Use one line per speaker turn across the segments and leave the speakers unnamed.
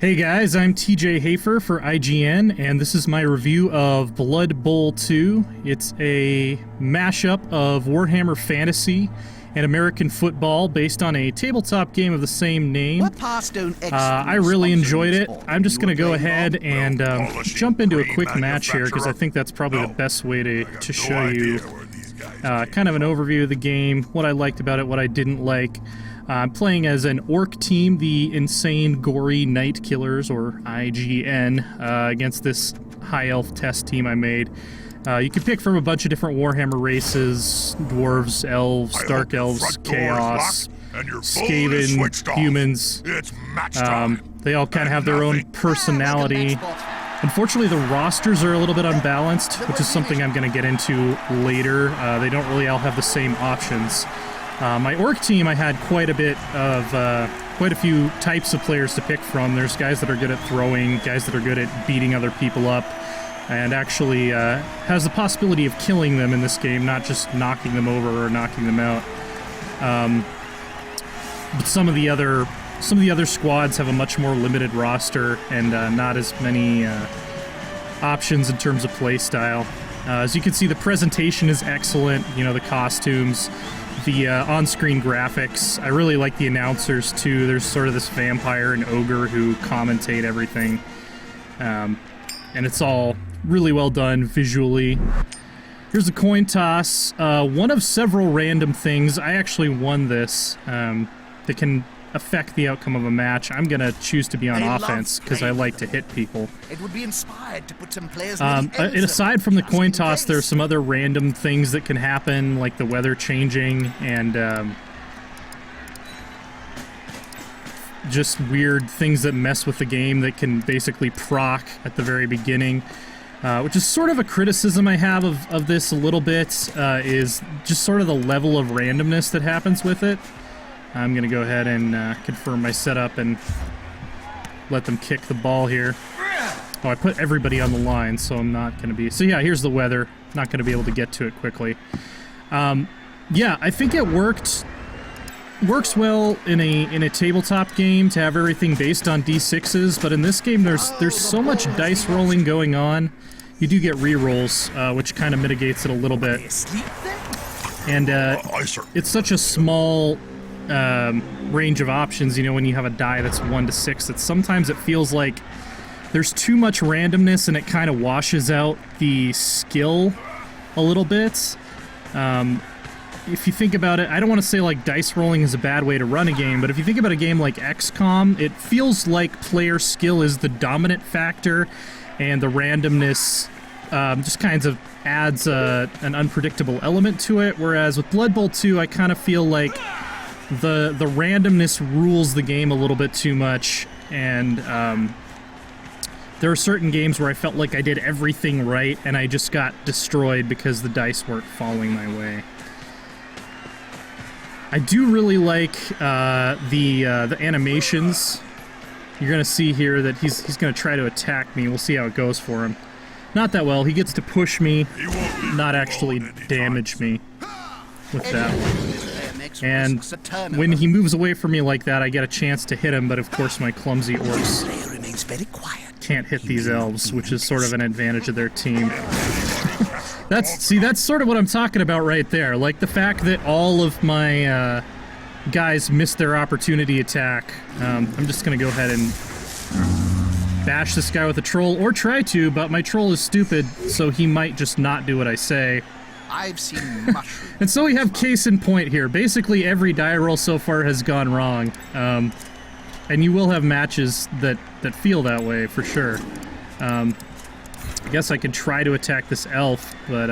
Hey guys, I'm TJ Hafer for IGN, and this is my review of Blood Bowl 2. It's a mashup of Warhammer Fantasy and American football based on a tabletop game of the same name. I really enjoyed it. I'm just going to go ahead and jump into a quick match here because I think that's probably the best way to show you kind of an overview of the game, what I liked about it, what I didn't like. I'm playing as an Orc Team, the Insane Gory Night Killers, or IGN, against this High Elf test team I made. You can pick from a bunch of different Warhammer races: Dwarves, Elves, Dark Elves, Chaos, Skaven, Humans. They all kind of have their own personality. Unfortunately, the rosters are a little bit unbalanced, which is something I'm going to get into later. They don't really all have the same options. My Orc team, I had quite a few types of players to pick from. There's guys that are good at throwing, guys that are good at beating other people up, and actually has the possibility of killing them in this game, not just knocking them over or knocking them out. But some of the other squads have a much more limited roster and not as many options in terms of play style. As you can see, the presentation is excellent. You know, the costumes, the on-screen graphics. I really like the announcers too. There's sort of this vampire and ogre who commentate everything, and it's all really well done visually. Here's a coin toss. One of several random things. I actually won this that can affect the outcome of a match. I'm gonna choose to be on offense because I like to hit people.
It would be inspired to put some players
and aside from the coin toss, there are some other random things that can happen, like the weather changing and just weird things that mess with the game that can basically proc at the very beginning. Which is sort of a criticism I have of this a little bit, is just sort of the level of randomness that happens with it. I'm going to go ahead and confirm my setup and let them kick the ball here. Oh, I put everybody on the line, so I'm not going to be... So yeah, here's the weather. Not going to be able to get to it quickly. Yeah, I think it works well in a tabletop game to have everything based on D6s, but in this game there's so much dice rolling going on. You do get re-rolls, which kind of mitigates it a little bit. And it's such a small range of options, you know, when you have a die that's 1 to 6, that sometimes it feels like there's too much randomness and it kind of washes out the skill a little bit. If you think about it, I don't want to say like dice rolling is a bad way to run a game, but if you think about a game like XCOM, it feels like player skill is the dominant factor, and the randomness just kind of adds an unpredictable element to it, whereas with Blood Bowl 2, I kind of feel like the randomness rules the game a little bit too much, and there are certain games where I felt like I did everything right, and I just got destroyed because the dice weren't falling my way. I do really like the animations. You're gonna see here that he's gonna try to attack me. We'll see how it goes for him. Not that well. He gets to push me, not actually damage me with that. And when he moves away from me like that, I get a chance to hit him, but of course my clumsy orcs can't hit these elves, which is sort of an advantage of their team. That's sort of what I'm talking about right there. Like the fact that all of my guys missed their opportunity attack. I'm just gonna go ahead and bash this guy with a troll, or try to, but my troll is stupid, so he might just not do what I say.
I've seen mushrooms.
And so we have case in point here. Basically every die roll so far has gone wrong. And you will have matches that feel that way, for sure. I guess I could try to attack this elf, but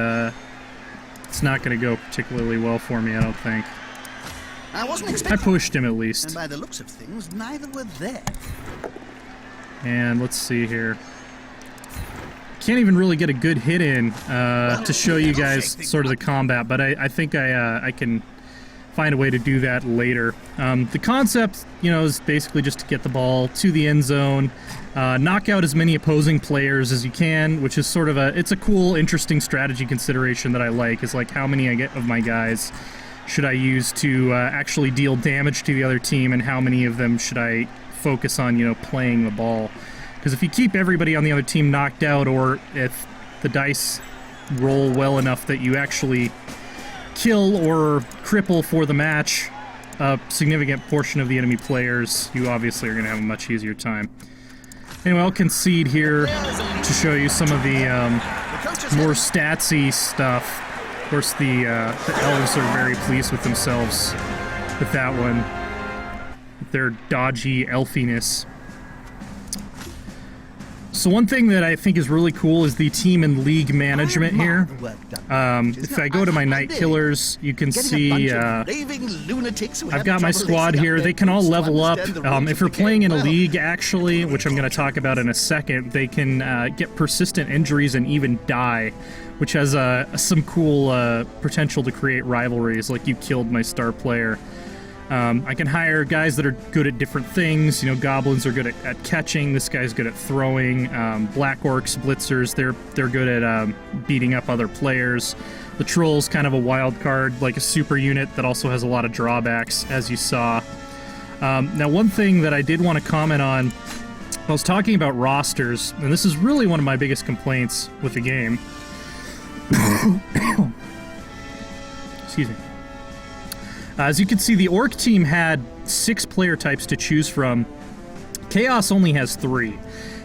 it's not going to go particularly well for me, I don't think. I pushed him at least.
And by the looks of things, neither were they.
And let's see here. Can't even really get a good hit in to show you guys sort of the combat, but I think I can find a way to do that later. The concept, you know, is basically just to get the ball to the end zone, knock out as many opposing players as you can, which is sort of it's a cool, interesting strategy consideration that I like, is like how many of my guys should I use to actually deal damage to the other team, and how many of them should I focus on, you know, playing the ball. Because if you keep everybody on the other team knocked out, or if the dice roll well enough that you actually kill or cripple for the match a significant portion of the enemy players, you obviously are going to have a much easier time. Anyway, I'll concede here to show you some of the more statsy stuff. Of course, the elves are very pleased with themselves with that one, with their dodgy elfiness. So one thing that I think is really cool is the team and league management here. If I go to my Night Killers, you can see I've got my squad here. They can all level up. If you're playing in a league, actually, which I'm going to talk about in a second, they can get persistent injuries and even die, which has some cool potential to create rivalries, like you killed my star player. I can hire guys that are good at different things. You know, goblins are good at catching. This guy's good at throwing. Black orcs, blitzers, they're good at beating up other players. The troll's kind of a wild card, like a super unit that also has a lot of drawbacks, as you saw. Now, one thing that I did want to comment on, I was talking about rosters, and this is really one of my biggest complaints with the game. Excuse me. As you can see, the Orc team had 6 player types to choose from. Chaos only has 3.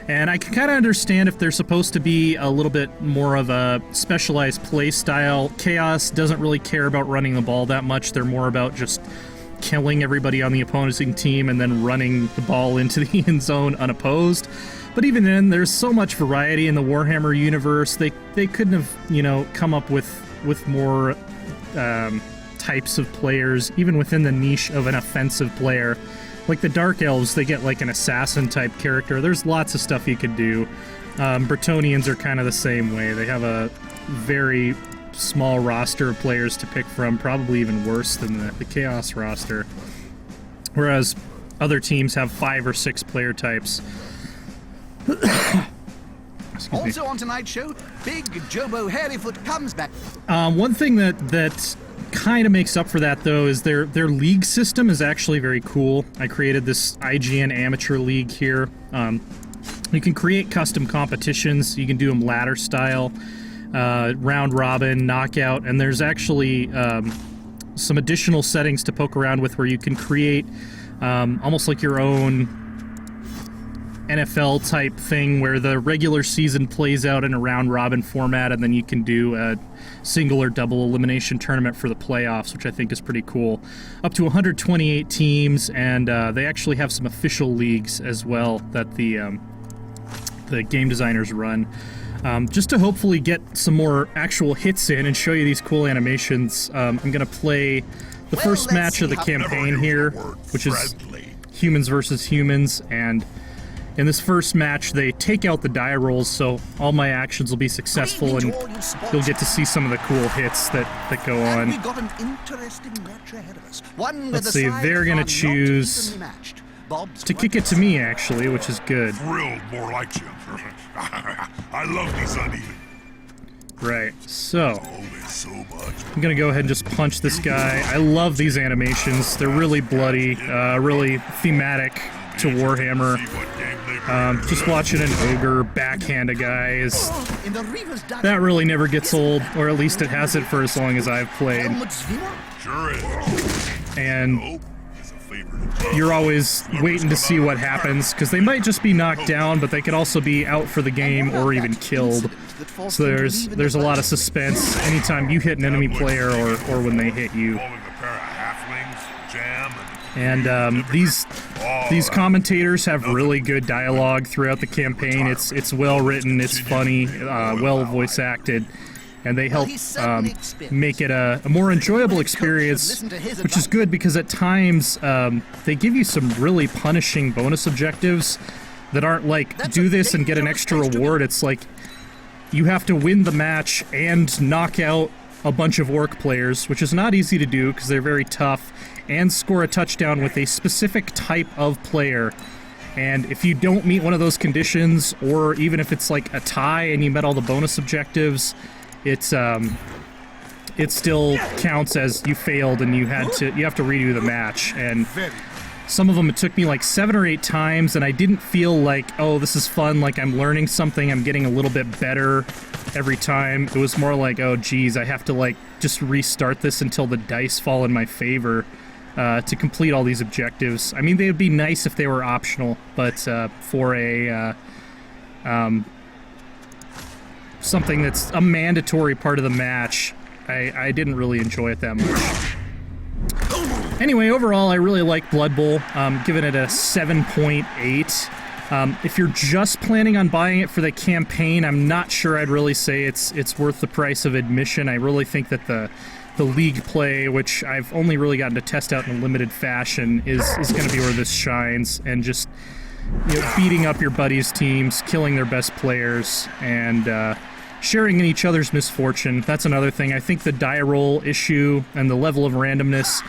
And I can kind of understand if they're supposed to be a little bit more of a specialized play style. Chaos doesn't really care about running the ball that much. They're more about just killing everybody on the opposing team and then running the ball into the end zone unopposed. But even then, there's so much variety in the Warhammer universe. They couldn't have, you know, come up with more types of players, even within the niche of an offensive player. Like the Dark Elves, they get like an assassin type character. There's lots of stuff you could do. Bretonnians are kind of the same way. They have a very small roster of players to pick from, probably even worse than the Chaos roster. Whereas other teams have 5 or 6 player types.
Also on tonight's show, Big Jobo Hairyfoot comes back.
One thing that kind of makes up for that, though, is their league system is actually very cool. I created this IGN Amateur League here. You can create custom competitions. You can do them ladder style, round robin, knockout, and there's actually some additional settings to poke around with where you can create almost like your own NFL type thing where the regular season plays out in a round robin format, and then you can do a single or double elimination tournament for the playoffs, which I think is pretty cool. Up to 128 teams, and they actually have some official leagues as well that the game designers run. Just to hopefully get some more actual hits in and show you these cool animations, I'm going to play the first match of the campaign here, which is humans versus humans, and in this first match, they take out the die rolls, so all my actions will be successful, and you'll get to see some of the cool hits that go on. Let's see, they're going to choose to kick it to me, actually, which is good.
Thrilled, more like you. I love these uneven.
Right, so I'm going to go ahead and just punch this guy. I love these animations. They're really bloody, really thematic to Warhammer. Just watching an ogre backhand a guy that really never gets old, or at least it hasn't for as long as I've played. And you're always waiting to see what happens, because they might just be knocked down, but they could also be out for the game or even killed. So there's a lot of suspense anytime you hit an enemy player or when they hit you. And these commentators have really good dialogue throughout the campaign. It's well written, it's funny, well voice acted, and they help make it a more enjoyable experience, which is good because at times they give you some really punishing bonus objectives that aren't like do this and get an extra reward. It's like you have to win the match and knock out a bunch of orc players, which is not easy to do because they're very tough, and score a touchdown with a specific type of player. And if you don't meet one of those conditions, or even if it's like a tie and you met all the bonus objectives, it still counts as you failed and you have to redo the match. And Some of them it took me like 7 or 8 times, and I didn't feel like, oh, this is fun, like I'm learning something, I'm getting a little bit better every time. It was more like, oh geez, I have to like just restart this until the dice fall in my favor to complete all these objectives. I mean, they would be nice if they were optional, but for a something that's a mandatory part of the match, I didn't really enjoy it that much. Anyway, overall, I really like Blood Bowl, giving it a 7.8. If you're just planning on buying it for the campaign, I'm not sure I'd really say it's worth the price of admission. I really think that the league play, which I've only really gotten to test out in a limited fashion, is going to be where this shines, and just beating up your buddies' teams, killing their best players, and sharing in each other's misfortune. That's another thing. I think the die roll issue and the level of randomness,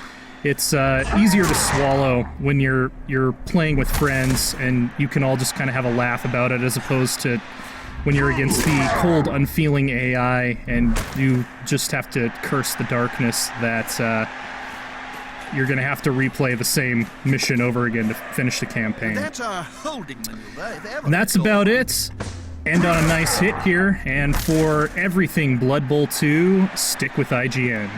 it's easier to swallow when you're playing with friends and you can all just kind of have a laugh about it, as opposed to when you're against the cold, unfeeling AI and you just have to curse the darkness that you're going to have to replay the same mission over again to finish the campaign.
That's a holding maneuver.
And that's about it. End on a nice hit here, and for everything Blood Bowl 2, stick with IGN.